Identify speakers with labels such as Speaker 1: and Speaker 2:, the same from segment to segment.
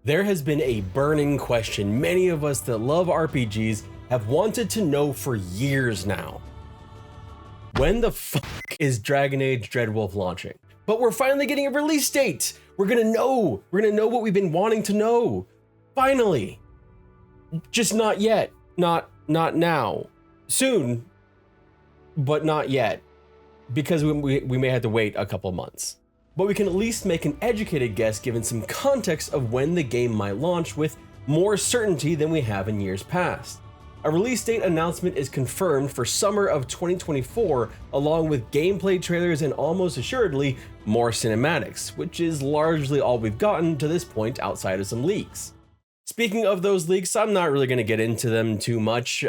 Speaker 1: There has been a burning question many of us that love RPGs have wanted to know for years now. When the fuck is Dragon Age Dreadwolf launching? But we're finally getting a release date! We're gonna know what we've been wanting to know. Finally! Just not yet. Not now. Soon, but not yet. Because we may have to wait a couple months. But we can at least make an educated guess given some context of when the game might launch with more certainty than we have in years past. A release date announcement is confirmed for summer of 2024, along with gameplay trailers and almost assuredly more cinematics, which is largely all we've gotten to this point outside of some leaks. Speaking of those leaks, I'm not really going to get into them too much.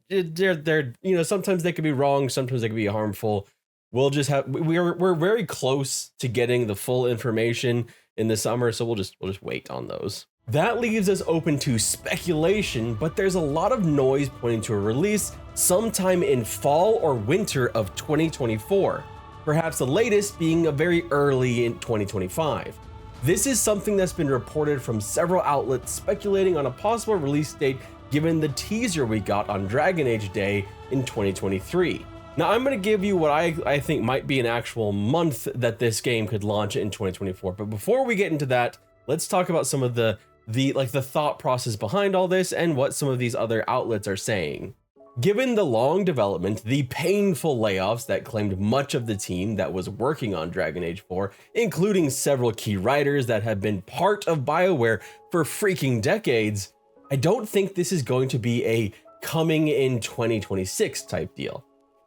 Speaker 1: They're sometimes they could be wrong, sometimes they could be harmful. We're very close to getting the full information in the summer, so we'll just wait on those. That leaves us open to speculation, but there's a lot of noise pointing to a release sometime in fall or winter of 2024, perhaps the latest being a very early in 2025. This is something that's been reported from several outlets speculating on a possible release date given the teaser we got on Dragon Age Day in 2023. Now, I'm going to give you what I think might be an actual month that this game could launch in 2024. But before we get into that, let's talk about some of the thought process behind all this and what some of these other outlets are saying. Given the long development, the painful layoffs that claimed much of the team that was working on Dragon Age 4, including several key writers that have been part of BioWare for freaking decades, I don't think this is going to be a coming in 2026 type deal.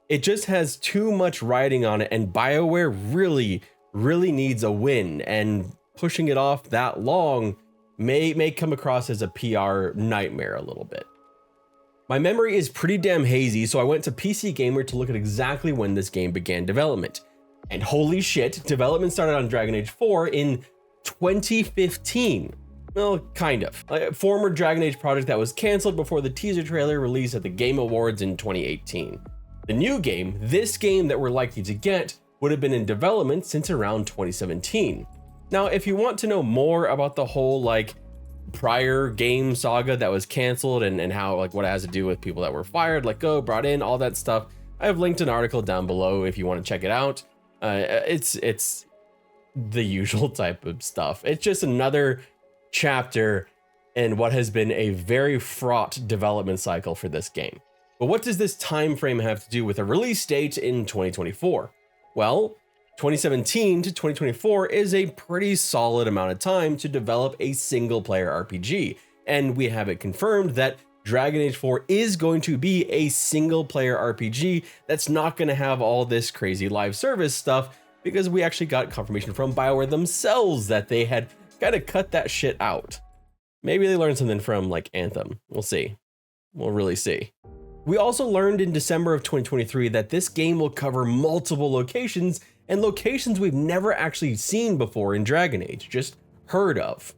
Speaker 1: It just has too much riding on it, and BioWare really needs a win, and pushing it off that long may come across as a PR nightmare a little bit. My memory is pretty damn hazy, so I went to PC Gamer to look at exactly when this game began development. And holy shit, development started on Dragon Age 4 in 2015. Well, kind of. A former Dragon Age project that was canceled before the teaser trailer released at the Game Awards in 2018. The new game, this game that we're likely to get, would have been in development since around 2017. Now, if you want to know more about the whole prior game saga that was canceled and how what it has to do with people that were fired, let go, brought in, all that stuff, I have linked an article down below if you want to check it out. It's the usual type of stuff. It's just another chapter in what has been a very fraught development cycle for this game. But what does this time frame have to do with a release date in 2024? Well, 2017 to 2024 is a pretty solid amount of time to develop a single player RPG. And we have it confirmed that Dragon Age 4 is going to be a single player RPG that's not going to have all this crazy live service stuff, because we actually got confirmation from BioWare themselves that they had kind of cut that shit out. Maybe they learned something from Anthem. We'll see. We'll really see. We also learned in December of 2023 that this game will cover multiple locations, and locations we've never actually seen before in Dragon Age, just heard of.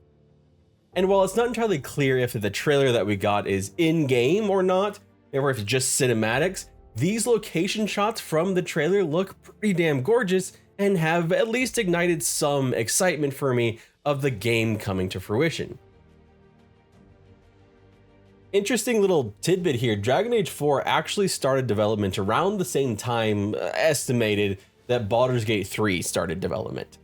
Speaker 1: And while it's not entirely clear if the trailer that we got is in-game or not, or if it's just cinematics, these location shots from the trailer look pretty damn gorgeous and have at least ignited some excitement for me of the game coming to fruition. Interesting little tidbit here, Dragon Age 4 actually started development around the same time estimated that Baldur's Gate 3 started development.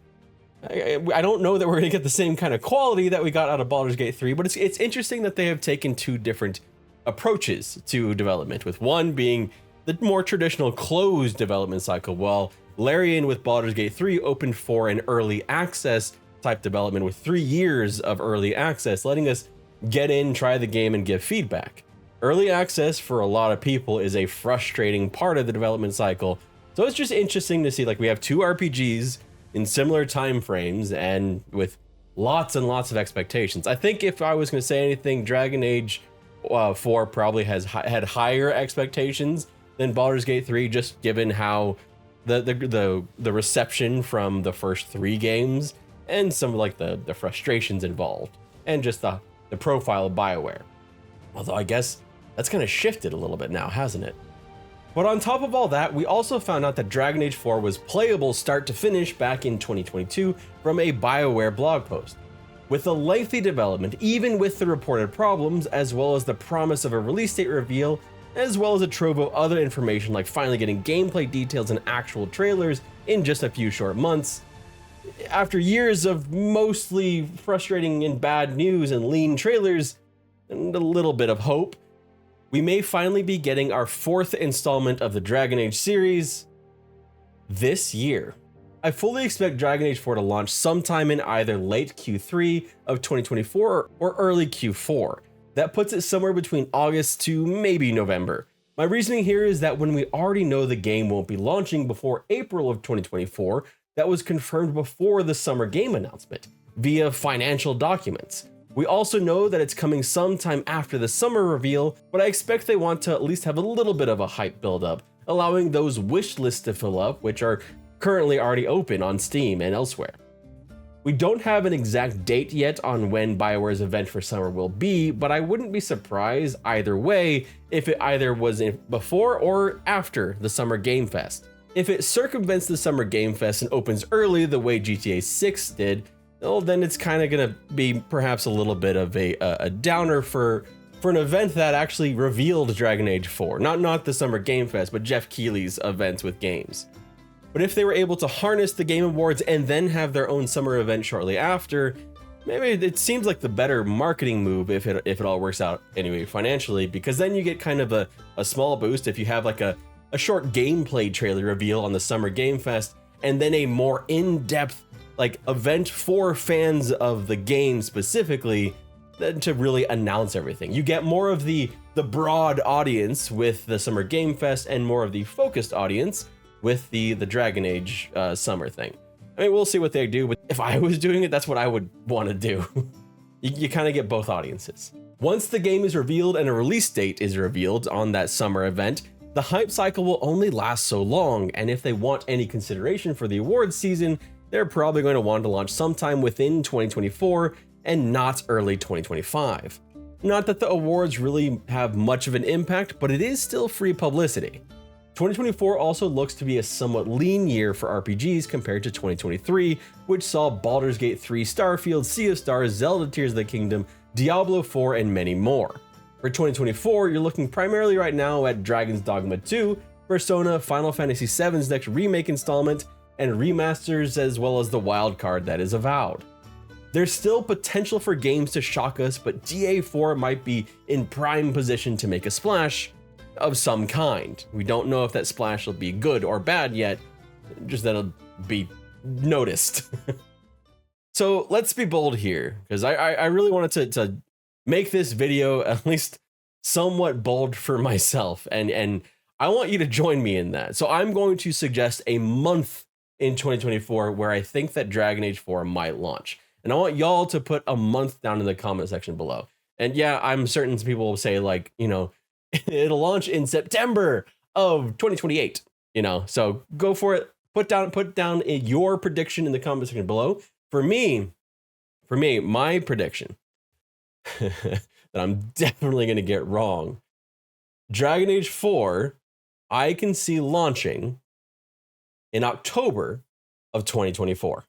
Speaker 1: I don't know that we're gonna get the same kind of quality that we got out of Baldur's Gate 3, but it's interesting that they have taken two different approaches to development, with one being the more traditional closed development cycle, while Larian with Baldur's Gate 3 opened for an early access type development with 3 years of early access, letting us get in, try the game, and give feedback. Early access for a lot of people is a frustrating part of the development cycle, so it's just interesting to see we have two RPGs in similar time frames and with lots and lots of expectations. I think if I was going to say anything, Dragon Age 4 probably had higher expectations than Baldur's Gate 3, just given how the reception from the first 3 games and some of the frustrations involved, and just the profile of BioWare. Although I guess that's kind of shifted a little bit now, hasn't it? But on top of all that, we also found out that Dragon Age 4 was playable start to finish back in 2022 from a BioWare blog post. With a lengthy development, even with the reported problems, as well as the promise of a release date reveal, as well as a trove of other information like finally getting gameplay details and actual trailers in just a few short months, after years of mostly frustrating and bad news and lean trailers and a little bit of hope, we may finally be getting our 4th installment of the Dragon Age series this year. I fully expect Dragon Age 4 to launch sometime in either late Q3 of 2024 or early Q4. That puts it somewhere between August to maybe November. My reasoning here is that when we already know the game won't be launching before April of 2024, that was confirmed before the summer game announcement via financial documents. We also know that it's coming sometime after the summer reveal, but I expect they want to at least have a little bit of a hype buildup, allowing those wish lists to fill up, which are currently already open on Steam and elsewhere. We don't have an exact date yet on when BioWare's event for summer will be, but I wouldn't be surprised either way if it either was before or after the Summer Game Fest. If it circumvents the Summer Game Fest and opens early the way GTA 6 did, well, then it's kind of going to be perhaps a little bit of a downer for an event that actually revealed Dragon Age 4. Not the Summer Game Fest, but Jeff Keighley's events with games. But if they were able to harness the Game Awards and then have their own summer event shortly after, maybe it seems like the better marketing move if it all works out anyway financially, because then you get kind of a small boost if you have like a short gameplay trailer reveal on the Summer Game Fest and then a more in-depth like event for fans of the game specifically than to really announce everything. You get more of the broad audience with the Summer Game Fest and more of the focused audience with the Dragon Age summer thing. I mean, we'll see what they do, but if I was doing it, that's what I would want to do. you kind of get both audiences. Once the game is revealed and a release date is revealed on that summer event, the hype cycle will only last so long, and if they want any consideration for the awards season, they're probably going to want to launch sometime within 2024 and not early 2025. Not that the awards really have much of an impact, but it is still free publicity. 2024 also looks to be a somewhat lean year for RPGs compared to 2023, which saw Baldur's Gate 3, Starfield, Sea of Stars, Zelda Tears of the Kingdom, Diablo 4, and many more. For 2024, you're looking primarily right now at Dragon's Dogma 2, Persona, Final Fantasy VII's next remake installment, and remasters, as well as the wild card that is Avowed. There's still potential for games to shock us, but DA4 might be in prime position to make a splash of some kind. We don't know if that splash will be good or bad yet, just that it'll be noticed. So let's be bold here, because I really wanted to make this video at least somewhat bold for myself, and I want you to join me in that. So I'm going to suggest a month in 2024 where I think that Dragon Age 4 might launch. And I want y'all to put a month down in the comment section below. And yeah, I'm certain people will say like, you know, it'll launch in September of 2028, you know, so go for it. Put down your prediction in the comment section below. For me, my prediction that I'm definitely going to get wrong. Dragon Age 4, I can see launching in October of 2024.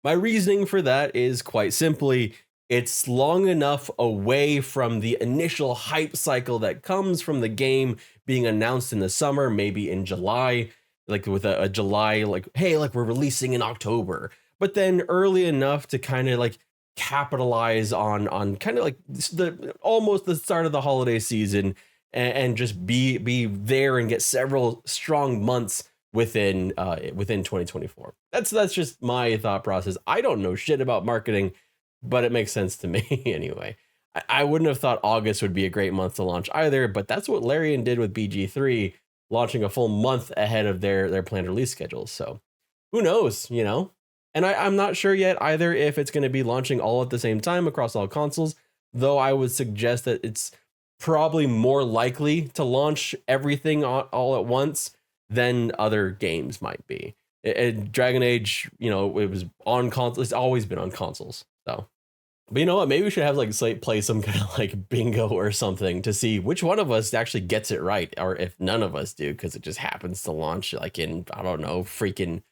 Speaker 1: My reasoning for that is quite simply, it's long enough away from the initial hype cycle that comes from the game being announced in the summer, maybe in July, like with a July, like, hey, like we're releasing in October, but then early enough to kind of like capitalize on kind of like almost the start of the holiday season and just be there and get several strong months within 2024. That's just my thought process. I don't know shit about marketing, but it makes sense to me anyway. I wouldn't have thought August would be a great month to launch either, but that's what Larian did with BG3, launching a full month ahead of their planned release schedules. So who knows, you know? And I'm not sure yet either if it's going to be launching all at the same time across all consoles, though I would suggest that it's probably more likely to launch everything all at once than other games might be. Dragon Age, you know, it was on consoles. It's always been on consoles. So, but you know what? Maybe we should have like play some kind of like bingo or something to see which one of us actually gets it right, or if none of us do, because it just happens to launch like in, I don't know, freaking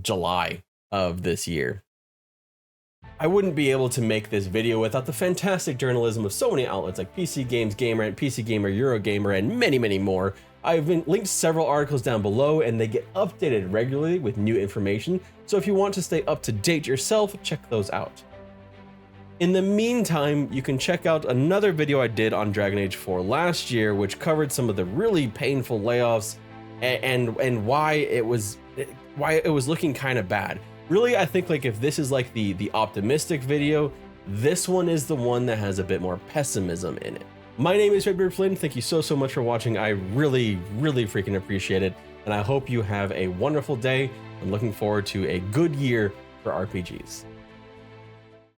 Speaker 1: July of this year. I wouldn't be able to make this video without the fantastic journalism of so many outlets like PC Games, Gamer, PC Gamer, Eurogamer, and many, many more. I've been linked several articles down below, and they get updated regularly with new information, so if you want to stay up to date yourself, check those out. In the meantime, you can check out another video I did on Dragon Age 4 last year, which covered some of the really painful layoffs and why it was looking kind of bad. Really, I think like if this is like the optimistic video, this one is the one that has a bit more pessimism in it. My name is Redbeard Flynn. Thank you so much for watching. I really freaking appreciate it, and I hope you have a wonderful day. I'm looking forward to a good year for RPGs.